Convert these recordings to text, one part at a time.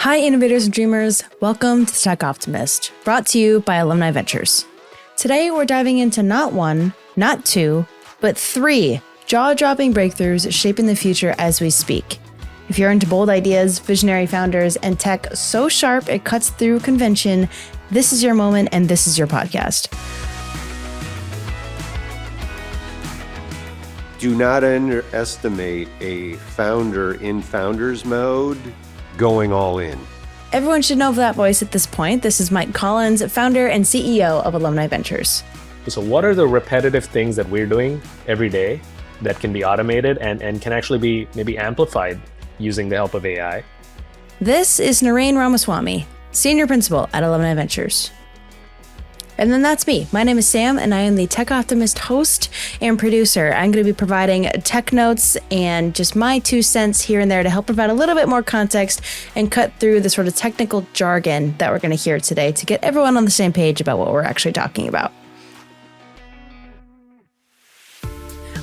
Hi, innovators and dreamers. Welcome to the Tech Optimist, brought to you by Alumni Ventures. Today, we're diving into not one, not two, but three jaw-dropping breakthroughs shaping the future as we speak. If you're into bold ideas, visionary founders, and tech so sharp it cuts through convention, this is your moment and this is your podcast. Do not underestimate a founder in founders mode going all in. Everyone should know that voice at this point. This is Mike Collins, founder and CEO of Alumni Ventures. So what are the repetitive things that we're doing every day that can be automated and can actually be maybe amplified using the help of AI? This is Narain Ramaswamy, senior principal at Alumni Ventures. And then that's me. My name is Sam, and I am the Tech Optimist host and producer. I'm going to be providing tech notes and just my 2 cents here and there to help provide a little bit more context and cut through the sort of technical jargon that we're going to hear today to get everyone on the same page about what we're actually talking about.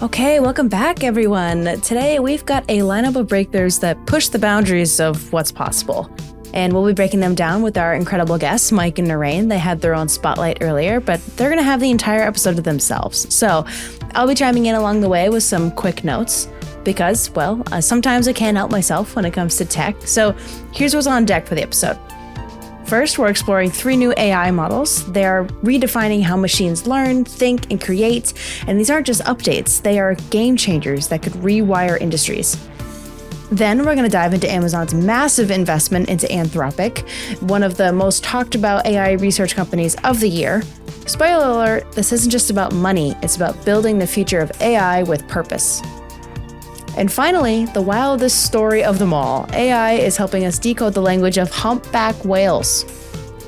Okay, welcome back, everyone. Today, we've got a lineup of breakthroughs that push the boundaries of what's possible. And we'll be breaking them down with our incredible guests, Mike and Narain. They had their own spotlight earlier, but they're going to have the entire episode to themselves. So I'll be chiming in along the way with some quick notes because, well, sometimes I can't help myself when it comes to tech. So here's what's on deck for the episode. First, we're exploring 3 new AI models. They are redefining how machines learn, think, and create. And these aren't just updates. They are game changers that could rewire industries. Then we're going to dive into Amazon's massive investment into Anthropic, one of the most talked about AI research companies of the year. Spoiler alert, this isn't just about money, it's about building the future of AI with purpose. And finally, the wildest story of them all, AI is helping us decode the language of humpback whales.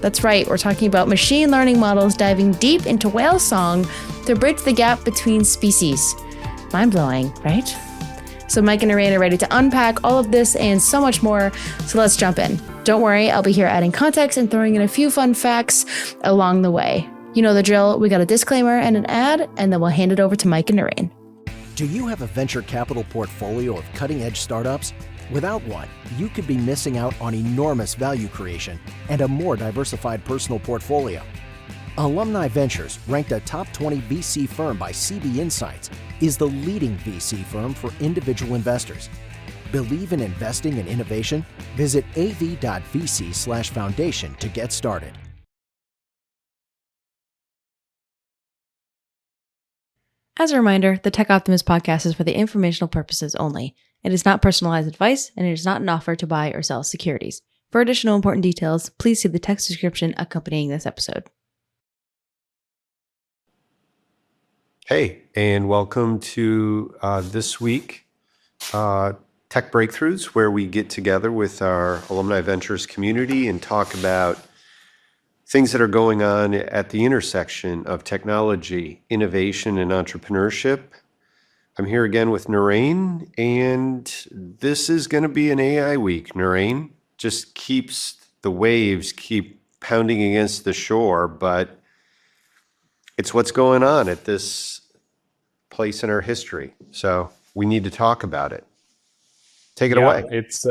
That's right, we're talking about machine learning models diving deep into whale song to bridge the gap between species. Mind-blowing, right? So Mike and Narain are ready to unpack all of this and so much more, so let's jump in. Don't worry, I'll be here adding context and throwing in a few fun facts along the way. You know the drill, we got a disclaimer and an ad, and then we'll hand it over to Mike and Narain. Do you have a venture capital portfolio of cutting-edge startups? Without one, you could be missing out on enormous value creation and a more diversified personal portfolio. Alumni Ventures, ranked a top 20 VC firm by CB Insights, is the leading VC firm for individual investors. Believe in investing in innovation? Visit av.vc/foundation to get started. As a reminder, the Tech Optimist podcast is for the informational purposes only. It is not personalized advice, and it is not an offer to buy or sell securities. For additional important details, please see the text description accompanying this episode. Hey, and welcome to this week, Tech Breakthroughs, where we get together with our Alumni Ventures community and talk about things that are going on at the intersection of technology, innovation, and entrepreneurship. I'm here again with Narain, and this is going to be an AI week. Narain just keeps the waves keep pounding against the shore, but it's what's going on at this place in our history. So we need to talk about it. Take it away. It's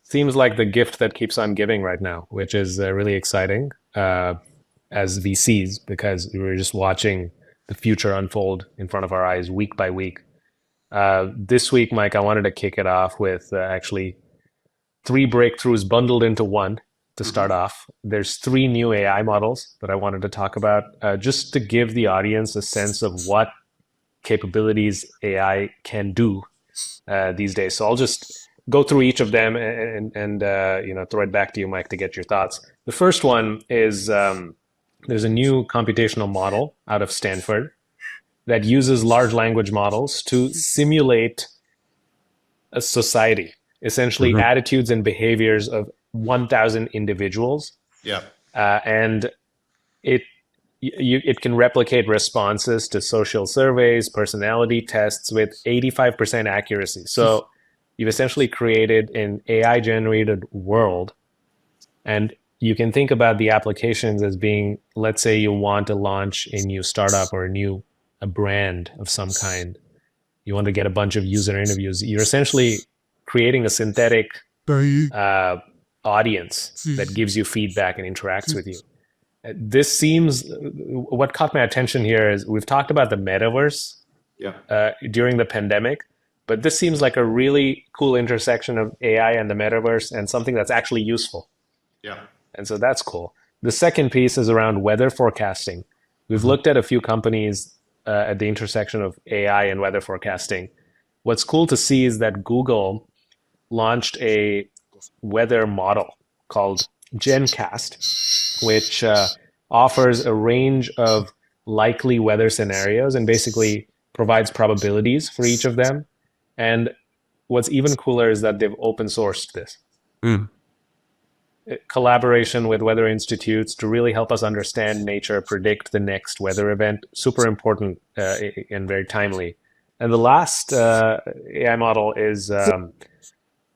seems like the gift that keeps on giving right now, which is really exciting as VCs, because we're just watching the future unfold in front of our eyes week by week. This week, Mike, I wanted to kick it off with actually 3 breakthroughs bundled into one to start off. There's 3 new AI models that I wanted to talk about, just to give the audience a sense of what capabilities AI can do these days. So I'll just go through each of them and throw it back to you, Mike, to get your thoughts. The first one is there's a new computational model out of Stanford that uses large language models to simulate a society, essentially attitudes and behaviors of 1,000 individuals. Yeah. And it can replicate responses to social surveys, personality tests with 85% accuracy. So you've essentially created an AI-generated world, and you can think about the applications as being, let's say you want to launch a new startup or a brand of some kind. You want to get a bunch of user interviews. You're essentially creating a synthetic audience that gives you feedback and interacts with you. This seems, what caught my attention here is we've talked about the metaverse during the pandemic, but this seems like a really cool intersection of AI and the metaverse and something that's actually useful. Yeah. And so that's cool. The second piece is around weather forecasting. We've looked at a few companies at the intersection of AI and weather forecasting. What's cool to see is that Google launched a weather model called GenCast, which offers a range of likely weather scenarios and basically provides probabilities for each of them. And what's even cooler is that they've open sourced this. Collaboration with weather institutes to really help us understand nature, predict the next weather event, super important and very timely. And the last AI model is,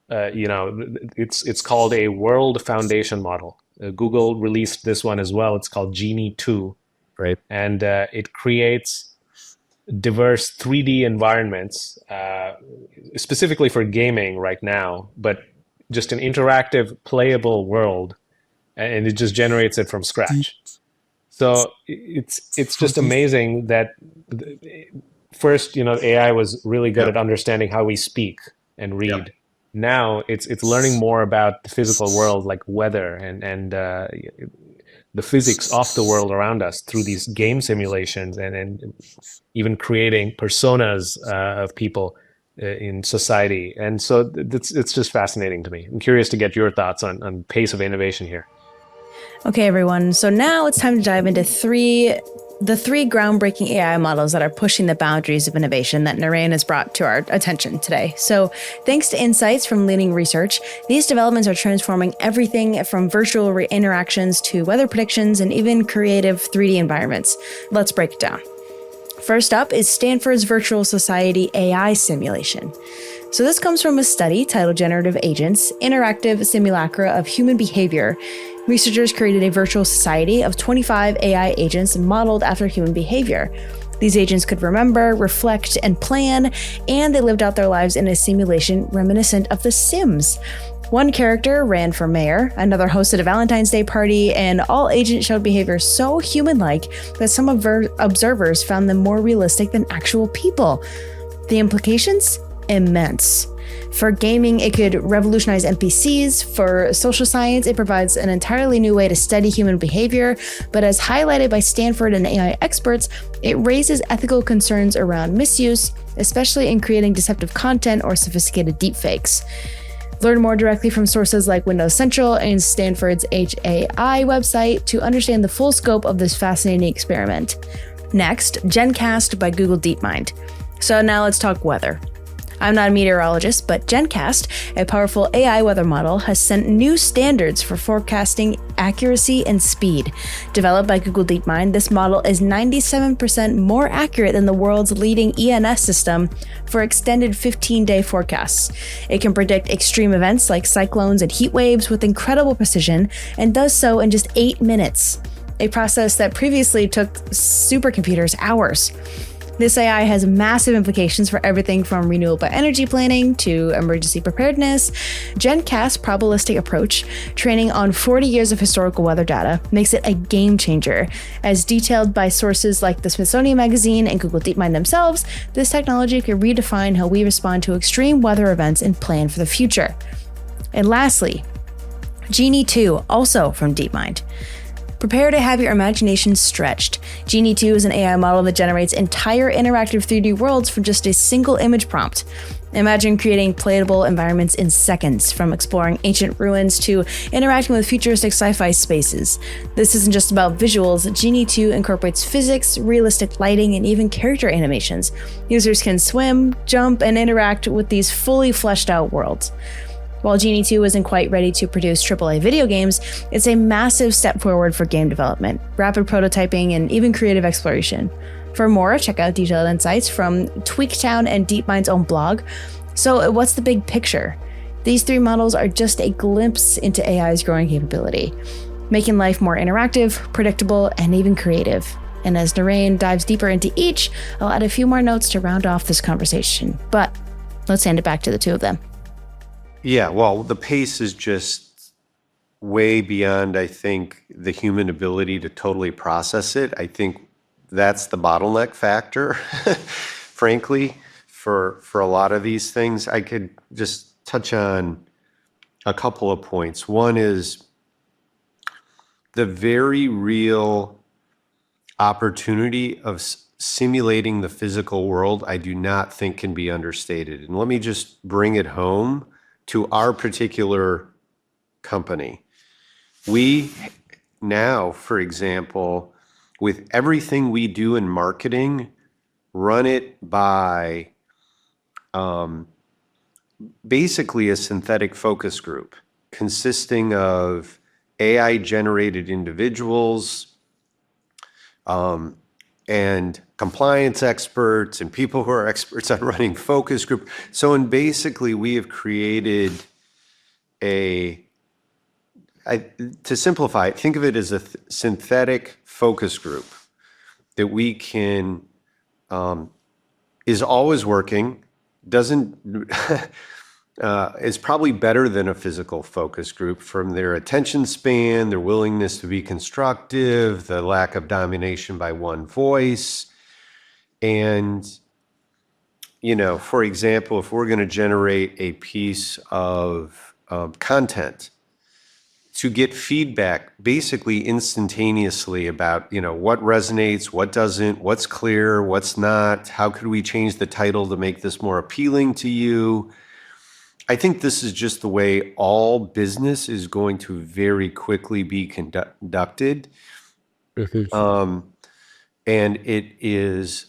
it's called a World Foundation model. Google released this one as well. It's called Genie 2. Right. And it creates diverse 3D environments, specifically for gaming right now, but just an interactive, playable world, and it just generates it from scratch. So it's just amazing that first, AI was really good at understanding how we speak and read. Yep. Now it's learning more about the physical world, like weather and the physics of the world around us through these game simulations and even creating personas of people in society. And so it's just fascinating to me. I'm curious to get your thoughts on pace of innovation here. Okay, everyone. So now it's time to dive into the three groundbreaking AI models that are pushing the boundaries of innovation that Narayan has brought to our attention today. So thanks to insights from leading research, these developments are transforming everything from virtual interactions to weather predictions and even creative 3D environments. Let's break it down. First up is Stanford's Virtual Society AI simulation. So this comes from a study titled Generative Agents, Interactive Simulacra of Human Behavior. Researchers created a virtual society of 25 AI agents modeled after human behavior. These agents could remember, reflect, and plan, and they lived out their lives in a simulation reminiscent of The Sims. One character ran for mayor, another hosted a Valentine's Day party, and all agents showed behavior so human-like that some observers found them more realistic than actual people. The implications? Immense. For gaming, it could revolutionize NPCs. For social science, it provides an entirely new way to study human behavior. But as highlighted by Stanford and AI experts, it raises ethical concerns around misuse, especially in creating deceptive content or sophisticated deepfakes. Learn more directly from sources like Windows Central and Stanford's HAI website to understand the full scope of this fascinating experiment. Next, GenCast by Google DeepMind. So now let's talk weather. I'm not a meteorologist, but GenCast, a powerful AI weather model, has set new standards for forecasting accuracy and speed. Developed by Google DeepMind, this model is 97% more accurate than the world's leading ENS system for extended 15-day forecasts. It can predict extreme events like cyclones and heat waves with incredible precision and does so in just 8 minutes, a process that previously took supercomputers hours. This AI has massive implications for everything from renewable energy planning to emergency preparedness. GenCast's probabilistic approach, training on 40 years of historical weather data, makes it a game changer. As detailed by sources like the Smithsonian Magazine and Google DeepMind themselves, this technology could redefine how we respond to extreme weather events and plan for the future. And lastly, Genie 2, also from DeepMind. Prepare to have your imagination stretched. Genie 2 is an AI model that generates entire interactive 3D worlds from just a single image prompt. Imagine creating playable environments in seconds, from exploring ancient ruins to interacting with futuristic sci-fi spaces. This isn't just about visuals. Genie 2 incorporates physics, realistic lighting, and even character animations. Users can swim, jump, and interact with these fully fleshed out worlds. While Genie 2 isn't quite ready to produce AAA video games, it's a massive step forward for game development, rapid prototyping, and even creative exploration. For more, check out detailed insights from Tweaktown and DeepMind's own blog. So what's the big picture? These three models are just a glimpse into AI's growing capability, making life more interactive, predictable, and even creative. And as Narayan dives deeper into each, I'll add a few more notes to round off this conversation. But let's hand it back to the two of them. Yeah, well, the pace is just way beyond, I think, the human ability to totally process it. I think that's the bottleneck factor, frankly, for a lot of these things. I could just touch on a couple of points. One is the very real opportunity of simulating the physical world, I do not think can be understated. And let me just bring it home to our particular company. We now, for example, with everything we do in marketing, run it by basically a synthetic focus group consisting of AI generated individuals, and compliance experts and people who are experts on running focus group. So, and basically we have created to simplify it, think of it as a synthetic focus group that we can, is always working, doesn't, is probably better than a physical focus group from their attention span, their willingness to be constructive, the lack of domination by one voice. And, for example, if we're going to generate a piece of content, to get feedback basically instantaneously about, what resonates, what doesn't, what's clear, what's not, how could we change the title to make this more appealing to you? I think this is just the way all business is going to very quickly be conducted. And it is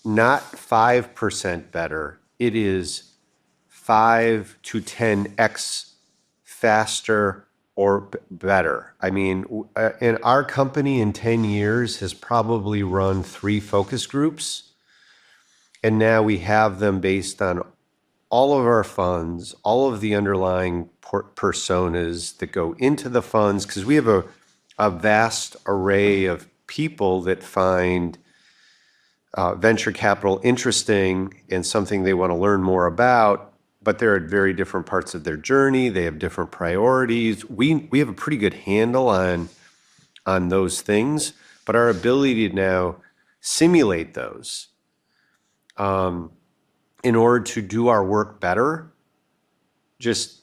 not 5% better. It is 5 to 10x faster or better. I mean, in our company in 10 years has probably run 3 focus groups. And now we have them based on all of our funds, all of the underlying personas that go into the funds, because we have a vast array of people that find venture capital interesting and something they want to learn more about, but they're at very different parts of their journey. They have different priorities. We have a pretty good handle on those things, but our ability to now simulate those in order to do our work better, just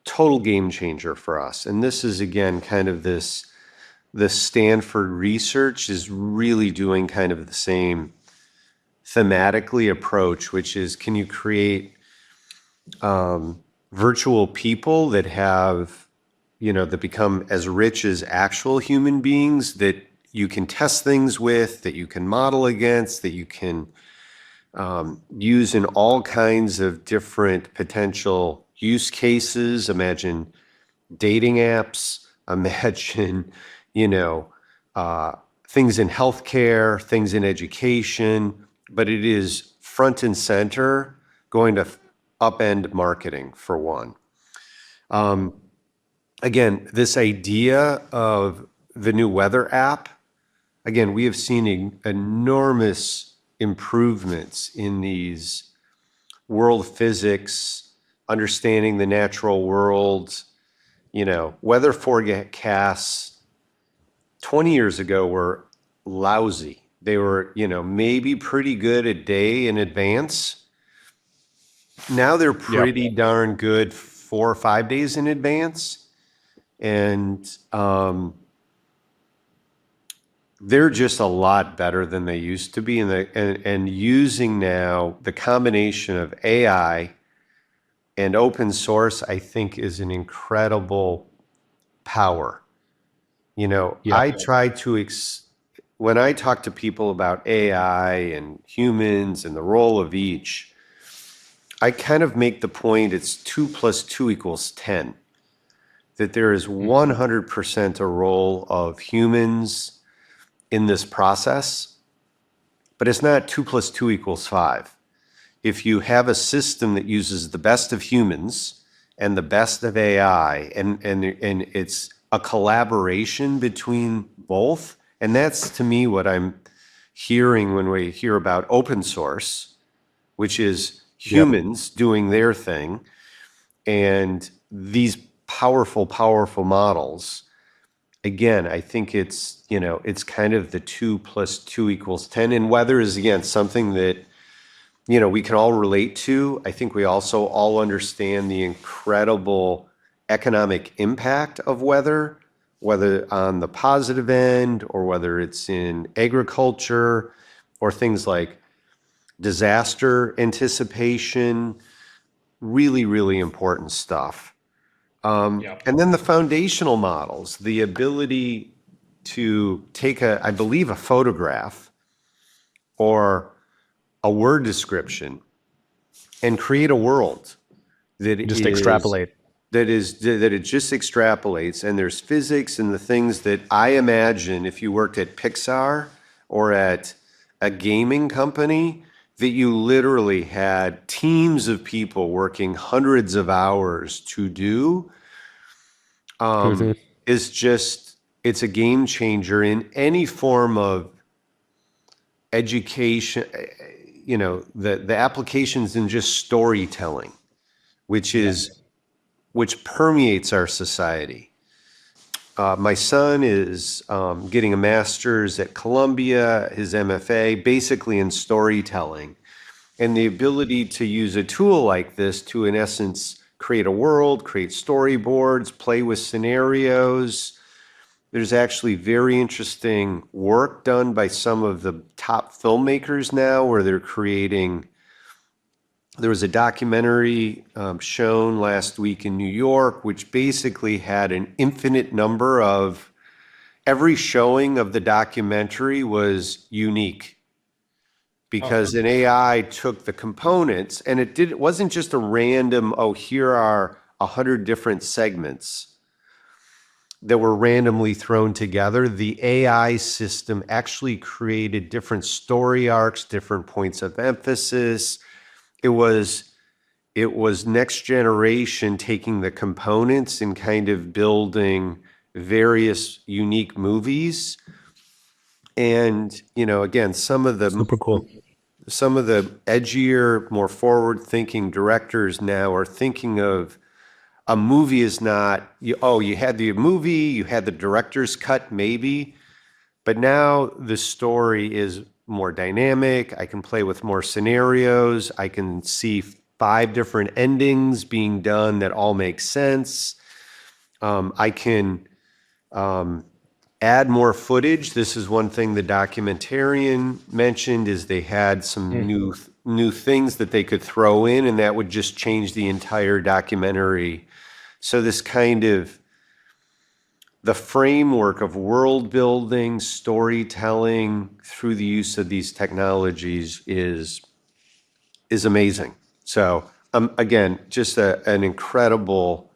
total game changer for us. And this is, again, kind of the Stanford research is really doing kind of the same thematically approach, which is, can you create virtual people that have, that become as rich as actual human beings that you can test things with, that you can model against, that you can use in all kinds of different potential use cases. Imagine dating apps, imagine, things in healthcare, things in education, but it is front and center going to upend marketing for one. Again, this idea of the new weather app, again, we have seen enormous improvements in these world physics, understanding the natural world. Weather forecasts 20 years ago were lousy. They were, maybe pretty good a day in advance. Now they're pretty darn good 4 or 5 days in advance. And they're just a lot better than they used to be. And using now the combination of AI and open source, I think, is an incredible power. I try to, when I talk to people about AI and humans and the role of each, I kind of make the point it's 2 + 2 = 10. That there is 100% a role of humans in this process, but it's not 2 + 2 = 5. If you have a system that uses the best of humans and the best of AI, and it's a collaboration between both, and that's to me what I'm hearing when we hear about open source, which is humans doing their thing, and these powerful, powerful models. Again, I think it's kind of the 2 + 2 = 10. And weather is, again, something that, we can all relate to. I think we also all understand the incredible economic impact of weather, whether on the positive end or whether it's in agriculture or things like disaster anticipation. Really, really important stuff. And then the foundational models, the ability to take I believe, a photograph or a word description and create a world that Just extrapolate. that it just extrapolates. And there's physics and the things that I imagine if you worked at Pixar or at a gaming company, that you literally had teams of people working hundreds of hours to do, is just, it's a game changer in any form of education, the applications in just storytelling, which permeates our society. My son is getting a master's at Columbia, his MFA, basically in storytelling. And the ability to use a tool like this to, in essence, create a world, create storyboards, play with scenarios. There's actually very interesting work done by some of the top filmmakers now where they're creating. There was a documentary shown last week in New York, which basically had an infinite number of, every showing of the documentary was unique because an AI took the components and it wasn't just a random, oh, here are 100 different segments that were randomly thrown together. The AI system actually created different story arcs, different points of emphasis. It was next generation taking the components and kind of building various unique movies. And, again, Super cool. some of the edgier, more forward-thinking directors now are thinking of a movie is not, you had the movie, you had the director's cut maybe, but now the story is more dynamic. I can play with more scenarios. I can see 5 different endings being done that all make sense. I can add more footage. This is one thing the documentarian mentioned, is they had some new things that they could throw in, and that would just change the entire documentary. So this kind of, the framework of world building, storytelling through the use of these technologies is amazing. So again, just an incredible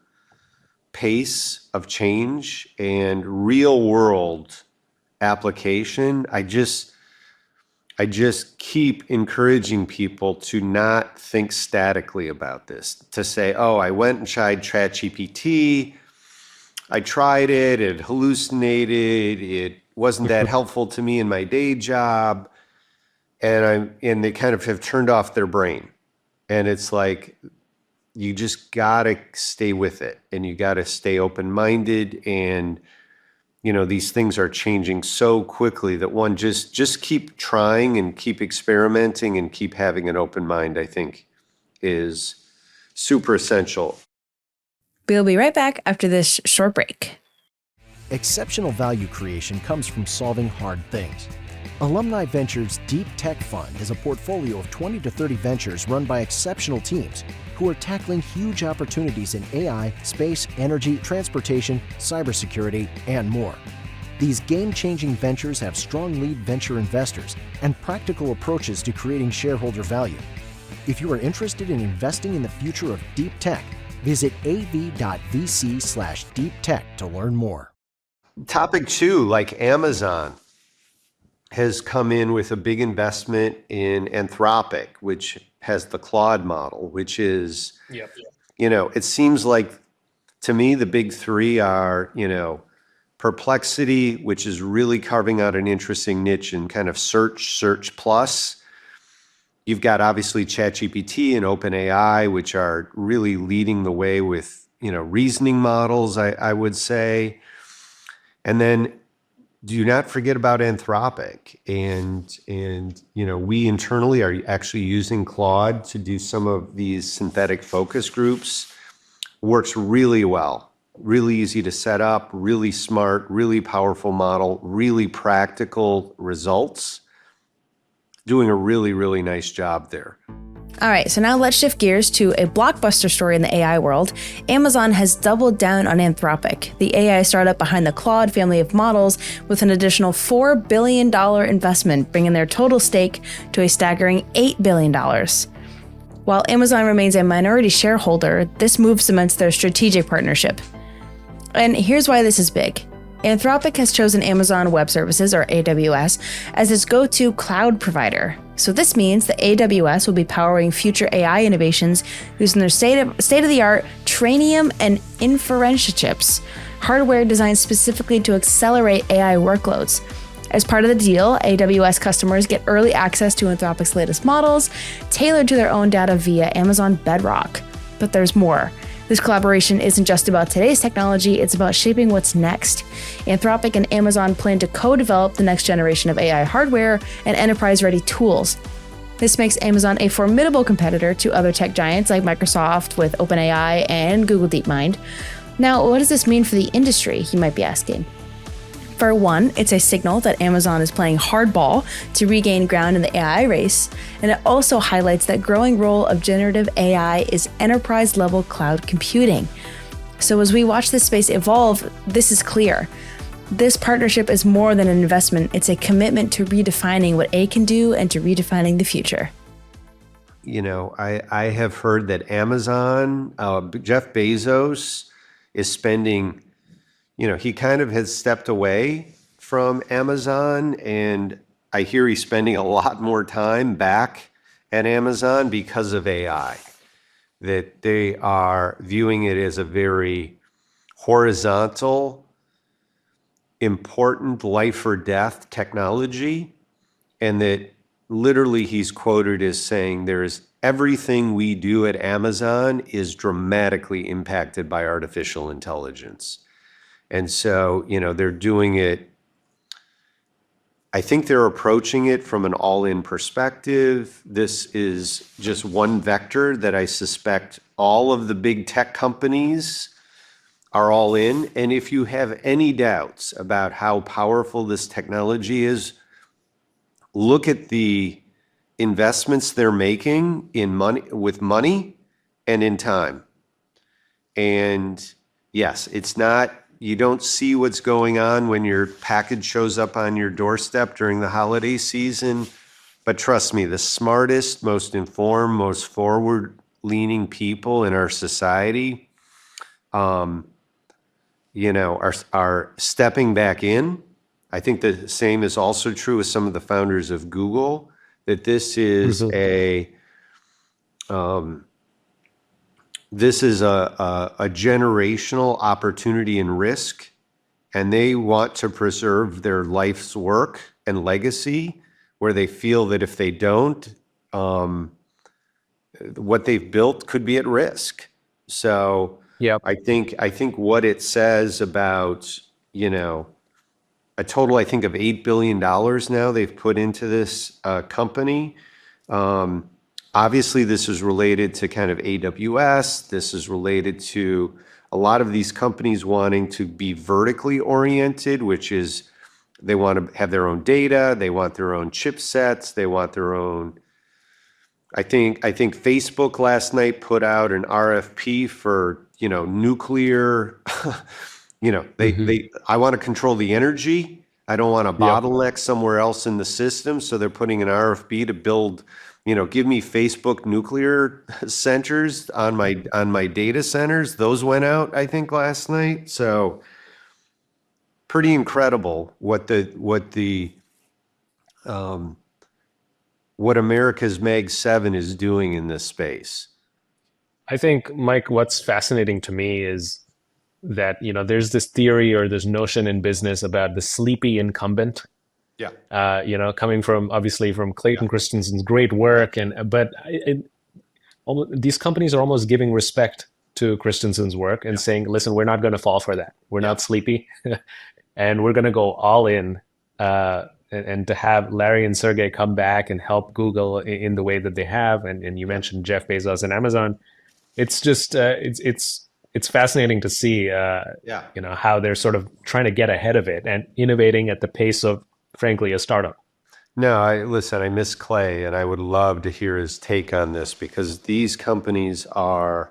pace of change and real world application. I just keep encouraging people to not think statically about this, to say, oh, I went and tried ChatGPT. I tried it, it hallucinated, it wasn't that helpful to me in my day job. And they kind of have turned off their brain. And it's like, you just gotta stay with it and you gotta stay open-minded. And, these things are changing so quickly that one just keep trying and keep experimenting and keep having an open mind, I think, is super essential. We'll be right back after this short break. Exceptional value creation comes from solving hard things. Alumni Ventures Deep Tech Fund is a portfolio of 20 to 30 ventures run by exceptional teams who are tackling huge opportunities in AI, space, energy, transportation, cybersecurity, and more. These game-changing ventures have strong lead venture investors and practical approaches to creating shareholder value. If you are interested in investing in the future of deep tech, visit av.vc/deeptech to learn more. Topic 2, like Amazon has come in with a big investment in Anthropic, which has the Claude model, which is, it seems like, to me, the big 3 are, Perplexity, which is really carving out an interesting niche in kind of search plus. You've got obviously ChatGPT and OpenAI, which are really leading the way with reasoning models, I would say. And then do not forget about Anthropic. And we internally are actually using Claude to do some of these synthetic focus groups. Works really well, really easy to set up, really smart, really powerful model, really practical results. Doing a really, really nice job there. All right, so now let's shift gears to a blockbuster story in the AI world. Amazon has doubled down on Anthropic, the AI startup behind the Claude family of models, with an additional $4 billion investment, bringing their total stake to a staggering $8 billion. While Amazon remains a minority shareholder, this move cements their strategic partnership. And here's why this is big. Anthropic has chosen Amazon Web Services, or AWS, as its go-to cloud provider. So this means that AWS will be powering future AI innovations using their state-of-the-art Trainium and Inferentia chips, hardware designed specifically to accelerate AI workloads. As part of the deal, AWS customers get early access to Anthropic's latest models, tailored to their own data via Amazon Bedrock. But there's more. This collaboration isn't just about today's technology, it's about shaping what's next. Anthropic and Amazon plan to co-develop the next generation of AI hardware and enterprise-ready tools. This makes Amazon a formidable competitor to other tech giants like Microsoft with OpenAI and Google DeepMind. Now, what does this mean for the industry, you might be asking? For one, it's a signal that Amazon is playing hardball to regain ground in the AI race, and it also highlights that growing role of generative AI is enterprise-level cloud computing. So as we watch this space evolve, this is clear. This partnership is more than an investment, it's a commitment to redefining what AI can do and to redefining the future. I have heard that Amazon, Jeff Bezos is spending, he kind of has stepped away from Amazon, and I hear he's spending a lot more time back at Amazon because of AI, that they are viewing it as a very horizontal, important life or death technology, and that literally he's quoted as saying everything we do at Amazon is dramatically impacted by artificial intelligence. And so, they're doing it, I think they're approaching it from an all-in perspective. This is just one vector that I suspect all of the big tech companies are all in. And if you have any doubts about how powerful this technology is, look at the investments they're making in money and in time. And yes, it's not, you don't see what's going on when your package shows up on your doorstep during the holiday season. But trust me, the smartest, most informed, most forward-leaning people in our society, are stepping back in. I think the same is also true with some of the founders of Google, that this is this is a generational opportunity and risk, and they want to preserve their life's work and legacy, where they feel that if they don't, what they've built could be at risk. So Yep. I think what it says about, a total, I think, of $8 billion now they've put into this company. Obviously, this is related to kind of AWS. This is related to a lot of these companies wanting to be vertically oriented, which is they want to have their own data, they want their own chipsets, they want their own. I think Facebook last night put out an RFP for nuclear. I want to control the energy. I don't want a bottleneck somewhere else in the system. So they're putting an RFP to build. Give me Facebook nuclear centers on my data centers. Those went out, I think, last night. So pretty incredible what America's Mag 7 is doing in this space. I think, Mike, what's fascinating to me is that, there's this theory or this notion in business about the sleepy incumbent. Yeah. Coming obviously from Clayton Christensen's great work, but these companies are almost giving respect to Christensen's work and saying, listen, we're not going to fall for that. We're not sleepy. And we're going to go all in. And to have Larry and Sergey come back and help Google in the way that they have, and you mentioned Jeff Bezos and Amazon, it's just it's fascinating to see how they're sort of trying to get ahead of it and innovating at the pace of, frankly, a startup. No, I miss Clay, and I would love to hear his take on this, because these companies are,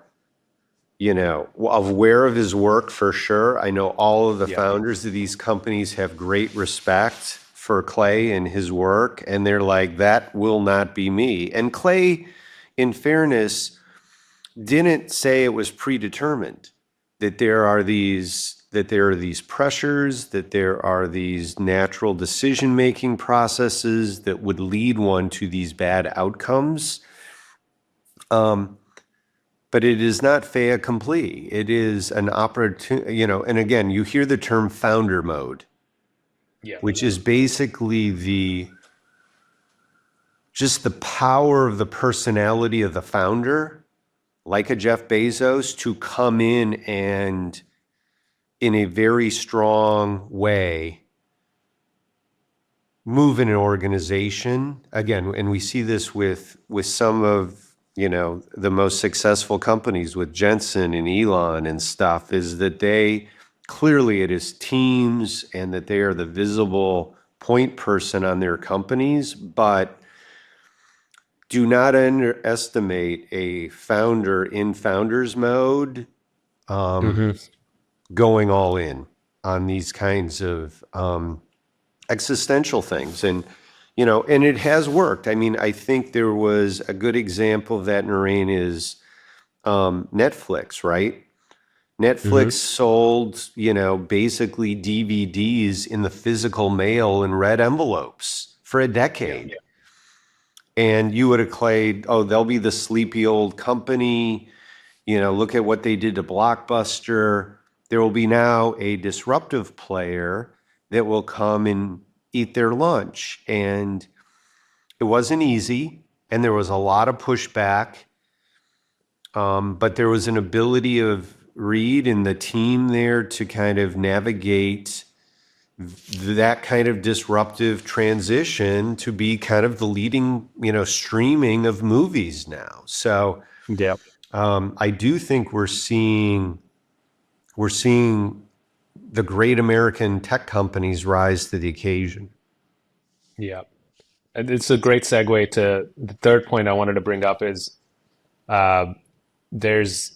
aware of his work for sure. I know all of the founders of these companies have great respect for Clay and his work, and they're like, that will not be me. And Clay, in fairness, didn't say it was predetermined, that there are these pressures, that there are these natural decision-making processes that would lead one to these bad outcomes. But it is not fait accompli. It is an opportunity, and again, you hear the term founder mode, which is basically just the power of the personality of the founder, like a Jeff Bezos, to come in and in a very strong way move in an organization. Again, and we see this with some of the most successful companies, with Jensen and Elon and stuff, is that they clearly, it is teams, and that they are the visible point person on their companies. But do not underestimate a founder in founders mode going all in on these kinds of existential things. And and it has worked. I mean, I think there was a good example of that, Narain, is Netflix, right? Netflix sold, basically DVDs in the physical mail in red envelopes for a decade. And you would have claimed, oh, they'll be the sleepy old company. Look at what they did to Blockbuster. There will be now a disruptive player that will come and eat their lunch. And it wasn't easy, and there was a lot of pushback. But there was an ability of Reed and the team there to kind of navigate that kind of disruptive transition to be kind of the leading, streaming of movies now. So I do think we're seeing the great American tech companies rise to the occasion. Yeah. And it's a great segue to the third point I wanted to bring up is there's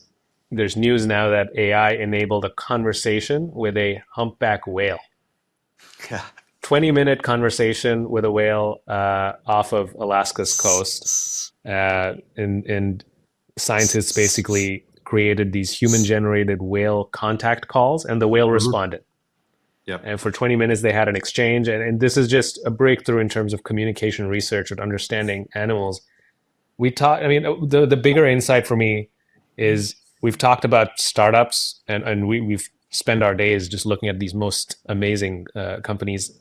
news now that AI enabled a conversation with a humpback whale. 20-minute conversation with a whale off of Alaska's coast. And scientists basically created these human-generated whale contact calls, and the whale responded. And for 20 minutes, they had an exchange. And this is just a breakthrough in terms of communication research and understanding animals. The bigger insight for me is we've talked about startups, and we've spent our days just looking at these most amazing companies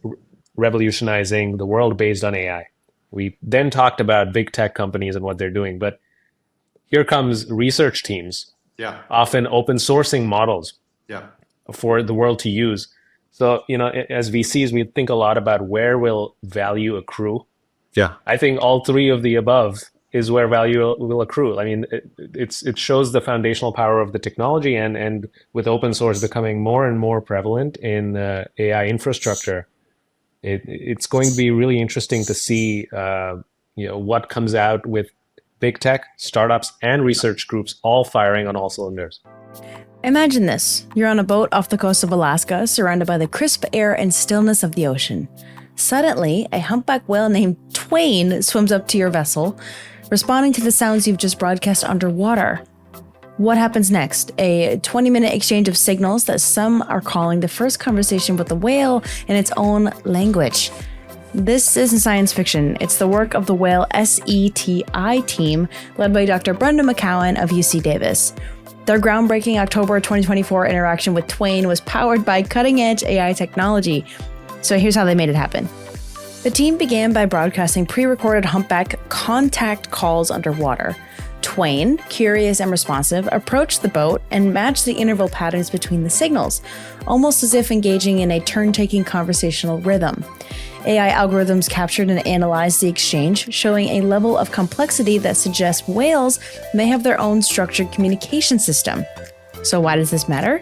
revolutionizing the world based on AI. We then talked about big tech companies and what they're doing. But here comes research teams, often open sourcing models for the world to use. So, as VCs, we think a lot about where will value accrue. I think all three of the above is where value will accrue. I mean, it shows the foundational power of the technology, and with open source becoming more and more prevalent in AI infrastructure, it's going to be really interesting to see what comes out with big tech, startups, and research groups all firing on all cylinders. Imagine this. You're on a boat off the coast of Alaska, surrounded by the crisp air and stillness of the ocean. Suddenly, a humpback whale named Twain swims up to your vessel, responding to the sounds you've just broadcast underwater. What happens next? A 20-minute exchange of signals that some are calling the first conversation with the whale in its own language. This isn't science fiction. It's the work of the whale SETI team, led by Dr. Brenda McCowan of UC Davis. Their groundbreaking October 2024 interaction with Twain was powered by cutting-edge AI technology. So here's how they made it happen. The team began by broadcasting pre-recorded humpback contact calls underwater. Twain, curious and responsive, approached the boat and matched the interval patterns between the signals, almost as if engaging in a turn-taking conversational rhythm. AI algorithms captured and analyzed the exchange, showing a level of complexity that suggests whales may have their own structured communication system. So why does this matter?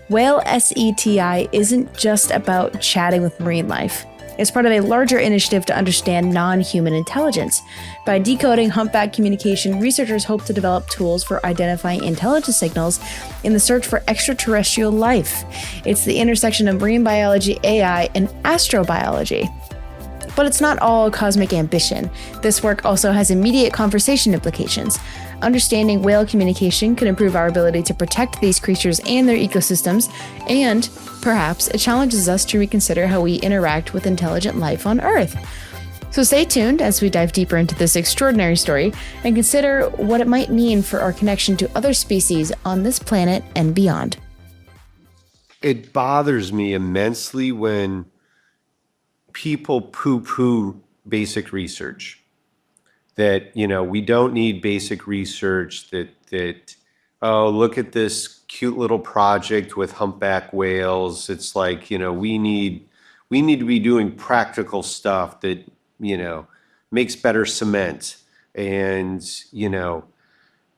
Whale SETI isn't just about chatting with marine life. It's part of a larger initiative to understand non-human intelligence. By decoding humpback communication, researchers hope to develop tools for identifying intelligence signals in the search for extraterrestrial life. It's the intersection of marine biology, AI, and astrobiology. But it's not all cosmic ambition. This work also has immediate conversation implications. Understanding whale communication could improve our ability to protect these creatures and their ecosystems, and perhaps it challenges us to reconsider how we interact with intelligent life on Earth. So stay tuned as we dive deeper into this extraordinary story and consider what it might mean for our connection to other species on this planet and beyond. It bothers me immensely when people poo-poo basic research. That, we don't need basic research, that oh, look at this cute little project with humpback whales. It's like, we need to be doing practical stuff that, makes better cement. And,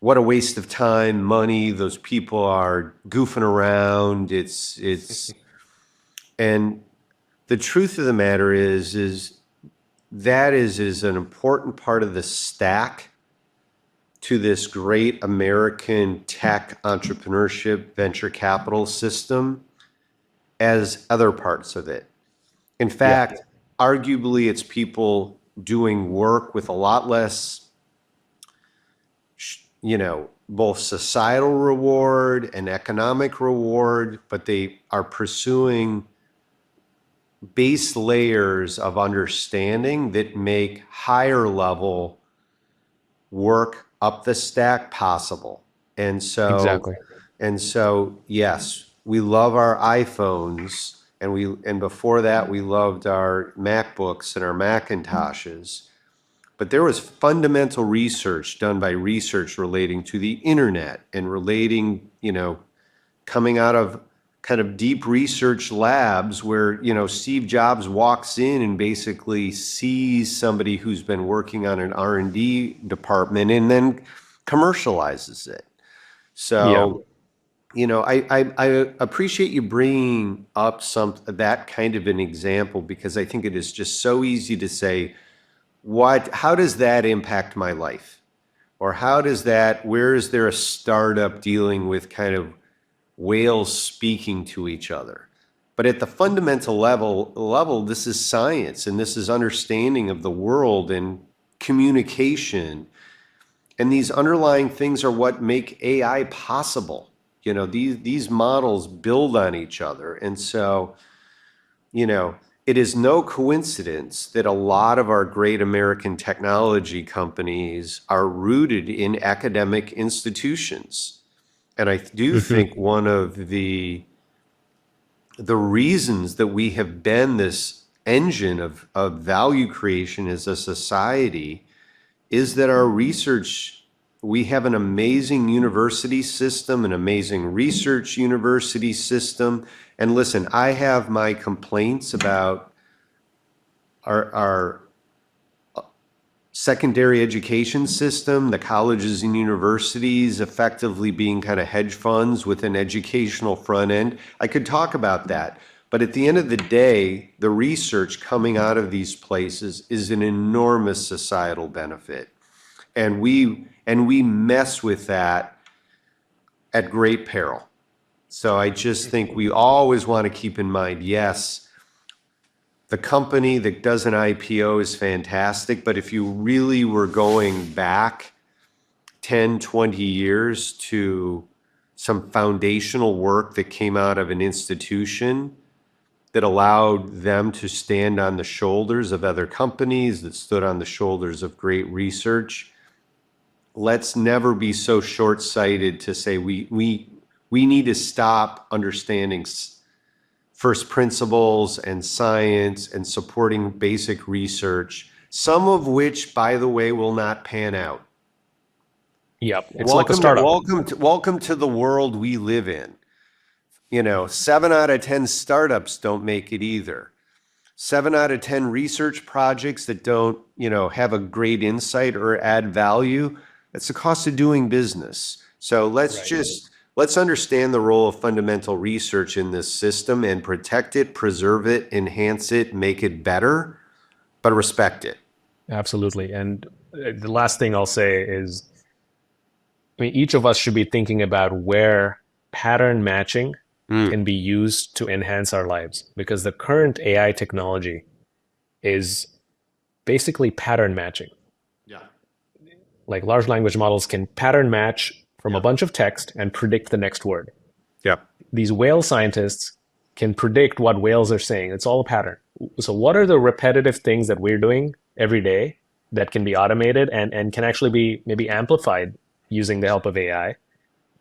what a waste of time, money. Those people are goofing around. And the truth of the matter is that is an important part of the stack to this great American tech entrepreneurship venture capital system as other parts of it. In fact, arguably it's people doing work with a lot less, both societal reward and economic reward, but they are pursuing base layers of understanding that make higher level work up the stack possible. And so, Exactly. Yes, we love our iPhones, and before that we loved our MacBooks and our Macintoshes. But there was fundamental research done by research relating to the internet and relating, coming out of kind of deep research labs where, Steve Jobs walks in and basically sees somebody who's been working on an R&D department and then commercializes it. So, I appreciate you bringing up that kind of an example, because I think it is just so easy to say, how does that impact my life? Or where is there a startup dealing with kind of whales speaking to each other? But at the fundamental level, this is science, and this is understanding of the world and communication. And these underlying things are what make AI possible. These models build on each other. And so, it is no coincidence that a lot of our great American technology companies are rooted in academic institutions. And I do think one of the reasons that we have been this engine of value creation as a society is that our research, we have an amazing university system, an amazing research university system. And listen, I have my complaints about our secondary education system, the colleges and universities effectively being kind of hedge funds with an educational front end. I could talk about that. But at the end of the day, the research coming out of these places is an enormous societal benefit. And we mess with that at great peril. So I just think we always want to keep in mind, yes, the company that does an IPO is fantastic, but if you really were going back 10, 20 years to some foundational work that came out of an institution that allowed them to stand on the shoulders of other companies, that stood on the shoulders of great research, let's never be so short-sighted to say we need to stop understanding first principles and science and supporting basic research, some of which, by the way, will not pan out. Yep. It's like a startup. Welcome to the world we live in. 7 out of 10 startups don't make it either. 7 out of 10 research projects that don't, have a great insight or add value, that's the cost of doing business. So let's understand the role of fundamental research in this system and protect it, preserve it, enhance it, make it better, but respect it. Absolutely. And the last thing I'll say is, each of us should be thinking about where pattern matching can be used to enhance our lives, because the current AI technology is basically pattern matching. Yeah. Like large language models can pattern match from a bunch of text and predict the next word. Yeah. These whale scientists can predict what whales are saying. It's all a pattern. So what are the repetitive things that we're doing every day that can be automated and can actually be maybe amplified using the help of AI,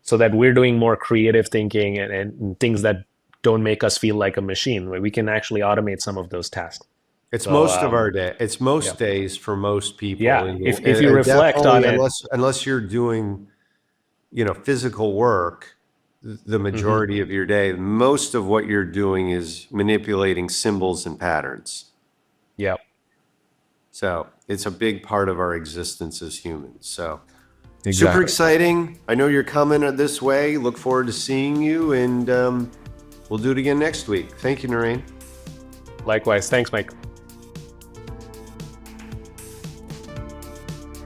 so that we're doing more creative thinking and things that don't make us feel like a machine, where we can actually automate some of those tasks. It's most of our day. It's most days for most people. Yeah. If you reflect on it, unless you're doing, physical work, the majority of your day, most of what you're doing is manipulating symbols and patterns. yeah. So it's a big part of our existence as humans. So super Exactly. exciting. I know you're coming this way. Look forward to seeing you, and we'll do it again next week. Thank you, Narain. Likewise. Thanks, Mike.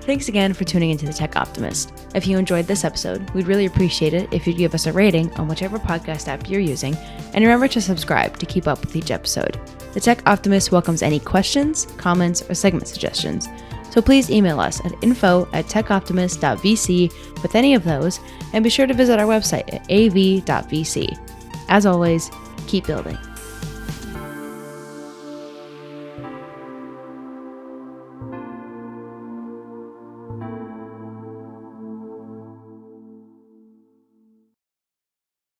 Thanks again for tuning into the Tech Optimist. If you enjoyed this episode, we'd really appreciate it if you'd give us a rating on whichever podcast app you're using, and remember to subscribe to keep up with each episode. The Tech Optimist welcomes any questions, comments, or segment suggestions, so please email us at info@techoptimist.vc with any of those, and be sure to visit our website at av.vc. As always, keep building.